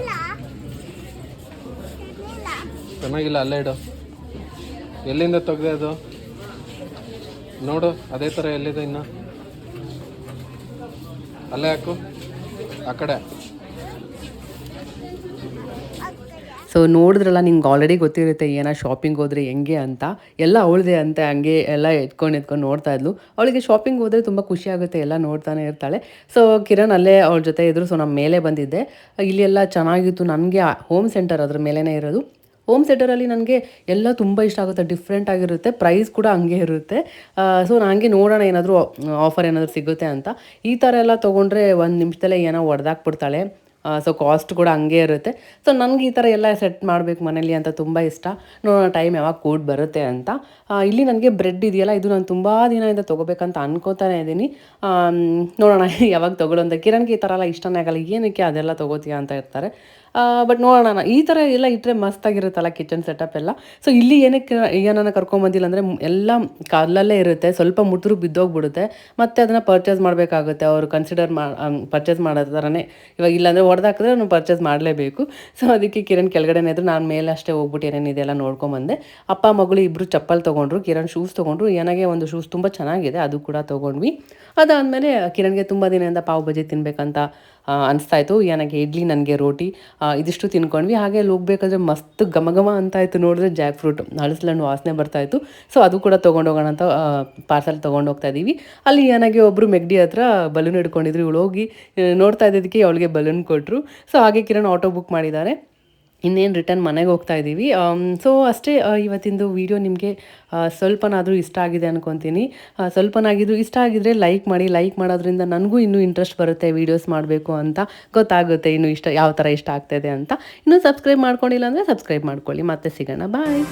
ಚೆನ್ನಾಗಿಲ್ಲ. ಅಲ್ಲೇ ಇಡು. ಎಲ್ಲಿಂದ ತೆಗ್ದೆ ಅದು? ನೋಡು ಅದೇ ಥರ ಎಲ್ಲಿದೆ ಇನ್ನು. ಅಲ್ಲೇ ಹಾಕು, ಆ ಕಡೆ. ಸೊ ನೋಡಿದ್ರಲ್ಲ, ನಿಂಗೆ ಆಲ್ರೆಡಿ ಗೊತ್ತಿರುತ್ತೆ ಏನೋ ಶಾಪಿಂಗ್ ಹೋದರೆ ಹೆಂಗೆ ಅಂತ. ಎಲ್ಲ ಅವಳದೇ ಅಂತ ಹಂಗೆ ಎಲ್ಲ ಎತ್ಕೊಂಡು ನೋಡ್ತಾ ಇದ್ಲು. ಅವಳಿಗೆ ಶಾಪಿಂಗ್ ಹೋದರೆ ತುಂಬ ಖುಷಿ ಆಗುತ್ತೆ, ಎಲ್ಲ ನೋಡ್ತಾನೆ ಇರ್ತಾಳೆ. ಸೊ ಕಿರಣ್ ಅಲ್ಲೇ ಅವಳ ಜೊತೆ ಇದ್ರು. ಸೊ ನಮ್ಮ ಮೇಲೆ ಬಂದಿದ್ದೆ. ಇಲ್ಲಿ ಎಲ್ಲ ಚೆನ್ನಾಗಿತ್ತು. ನನಗೆ ಹೋಮ್ ಸೆಂಟರ್ ಅದ್ರ ಮೇಲೇ ಇರೋದು. ಹೋಮ್ ಸೆಂಟರಲ್ಲಿ ನನಗೆ ಎಲ್ಲ ತುಂಬ ಇಷ್ಟ ಆಗುತ್ತೆ, ಡಿಫ್ರೆಂಟ್ ಆಗಿರುತ್ತೆ, ಪ್ರೈಸ್ ಕೂಡ ಹಂಗೆ ಇರುತ್ತೆ. ಸೊ ನನಗೆ ನೋಡೋಣ ಏನಾದರೂ ಆಫರ್ ಏನಾದರೂ ಸಿಗುತ್ತೆ ಅಂತ. ಈ ಥರ ಎಲ್ಲ ತೊಗೊಂಡ್ರೆ 1 ನಿಮಿಷದಲ್ಲೇ ಏನೋ ಹೊಡೆದಾಕ್ಬಿಡ್ತಾಳೆ. ಸೊ ಕಾಸ್ಟ್ ಕೂಡ ಹಂಗೆ ಇರುತ್ತೆ. ಸೊ ನನಗೆ ಈ ಥರ ಎಲ್ಲ ಸೆಟ್ ಮಾಡಬೇಕು ಮನೇಲಿ ಅಂತ ತುಂಬ ಇಷ್ಟ. ನೋಡೋಣ ಟೈಮ್ ಯಾವಾಗ ಕೂಡ್ ಬರುತ್ತೆ ಅಂತ. ಇಲ್ಲಿ ನನಗೆ ಬ್ರೆಡ್ ಇದೆಯಲ್ಲ, ಇದು ನಾನು ತುಂಬ ದಿನದಿಂದ ತೊಗೋಬೇಕಂತ ಅನ್ಕೋತಾನೆ ಇದ್ದೀನಿ. ನೋಡೋಣ ಯಾವಾಗ ತೊಗೊಳ್ಳೋ ಅಂತ. ಕಿರಣ್ಗೆ ಈ ಥರ ಎಲ್ಲ ಇಷ್ಟನೇ ಆಗಲ್ಲ, ಏನಕ್ಕೆ ಅದೆಲ್ಲ ತೊಗೋತೀಯ ಅಂತ ಇರ್ತಾರೆ. ಬಟ್ ನೋಡೋಣ, ಈ ಥರ ಎಲ್ಲ ಇಟ್ಟರೆ ಮಸ್ತಾಗಿರುತ್ತಲ್ಲ ಕಿಚನ್ ಸೆಟಪ್ ಎಲ್ಲ. ಸೊ ಇಲ್ಲಿ ಏನಕ್ಕೆ ಏನನ್ನ ಕರ್ಕೊಂಬಂದಿಲ್ಲ ಅಂದರೆ ಎಲ್ಲ ಕಲ್ಲಲ್ಲೇ ಇರುತ್ತೆ, ಸ್ವಲ್ಪ ಮುಟ್ರು ಬಿದ್ದೋಗ್ಬಿಡುತ್ತೆ, ಮತ್ತು ಅದನ್ನು ಪರ್ಚೇಸ್ ಮಾಡಬೇಕಾಗುತ್ತೆ. ಅವರು ಪರ್ಚೇಸ್ ಮಾಡೋ ಥರನೇ. ಇವಾಗ ಇಲ್ಲಾಂದರೆ ಹೊಡೆದಾಕಿದ್ರೆ ನಾನು ಪರ್ಚೇಸ್ ಮಾಡಲೇಬೇಕು. ಸೊ ಅದಕ್ಕೆ ಕಿರಣ್ ಕೆಳಗಡೆನೇ ಇದ್ರು, ನಾನು ಮೇಲೆ ಅಷ್ಟೇ ಹೋಗ್ಬಿಟ್ಟು ಏನೇನಿದೆಲ್ಲ ನೋಡ್ಕೊಂಬಂದೆ. ಅಪ್ಪ ಮಗಳು ಇಬ್ಬರು ಚಪ್ಪಲ್ ತೊಗೊಂಡ್ರು, ಕಿರಣ್ ಶೂಸ್ ತೊಗೊಂಡ್ರು. ಏನಾಗೆ ಒಂದು ಶೂಸ್ ತುಂಬ ಚೆನ್ನಾಗಿದೆ, ಅದು ಕೂಡ ತೊಗೊಂಡ್ವಿ. ಅದಾದಮೇಲೆ ಕಿರಣ್ಗೆ ತುಂಬ ದಿನದಿಂದ ಪಾವ್ ಬಜಿ ತಿನ್ನಬೇಕಂತ ಅನಿಸ್ತಾಯಿತ್ತು. ನನಗೆ ಇಡ್ಲಿ, ನನಗೆ ರೋಟಿ, ಇದಿಷ್ಟು ತಿನ್ಕೊಂಡ್ವಿ. ಹಾಗೆ ಅಲ್ಲಿ ಹೋಗ್ಬೇಕಾದ್ರೆ ಮಸ್ತ್ ಘಮ ಅಂತಾಯಿತು. ನೋಡಿದ್ರೆ ಜಾಕ್ ಫ್ರೂಟ್ ಹಳಸ್ಲಣ್ಣು ವಾಸನೆ ಬರ್ತಾಯಿತ್ತು. ಸೊ ಅದು ಕೂಡ ತೊಗೊಂಡೋಗೋಣ ಅಂತ ಪಾರ್ಸಲ್ ತೊಗೊಂಡೋಗ್ತಾ ಇದ್ದೀವಿ. ಅಲ್ಲಿ ನನಗೆ ಒಬ್ಬರು ಮೆಗ್ಡಿ ಹತ್ರ ಬಲೂನ್ ಹಿಡ್ಕೊಂಡಿದ್ರು. ಇವಳು ಹೋಗಿ ನೋಡ್ತಾ ಇದ್ದಿದ್ದಕ್ಕೆ ಅವಳಿಗೆ ಬಲೂನ್ ಕೊಟ್ಟರು. ಸೊ ಹಾಗೆ ಕಿರಣ್ ಆಟೋ ಬುಕ್ ಮಾಡಿದ್ದಾರೆ. ಇನ್ನೇನು ರಿಟರ್ನ್ ಮನೆಗೆ ಹೋಗ್ತಾ ಇದ್ದೀವಿ. ಸೊ ಅಷ್ಟೇ. ಇವತ್ತಿಂದು ವಿಡಿಯೋ ನಿಮಗೆ ಸ್ವಲ್ಪನಾದರೂ ಇಷ್ಟ ಆಗಿದೆ ಅನ್ಕೊತೀನಿ. ಸ್ವಲ್ಪನಾಗಿದ್ದು ಇಷ್ಟ ಆಗಿದ್ರೆ ಲೈಕ್ ಮಾಡಿ. ಲೈಕ್ ಮಾಡೋದ್ರಿಂದ ನನಗೂ ಇನ್ನೂ ಇಂಟ್ರೆಸ್ಟ್ ಬರುತ್ತೆ ವೀಡಿಯೋಸ್ ಮಾಡಬೇಕು ಅಂತ, ಗೊತ್ತಾಗುತ್ತೆ ಇನ್ನೂ ಯಾವ ಥರ ಇಷ್ಟ ಆಗ್ತಾಯಿದೆ ಅಂತ. ಇನ್ನೂ ಸಬ್ಸ್ಕ್ರೈಬ್ ಮಾಡ್ಕೊಂಡಿಲ್ಲ ಅಂದರೆ ಸಬ್ಸ್ಕ್ರೈಬ್ ಮಾಡ್ಕೊಳ್ಳಿ. ಮತ್ತೆ ಸಿಗೋಣ, ಬಾಯ್.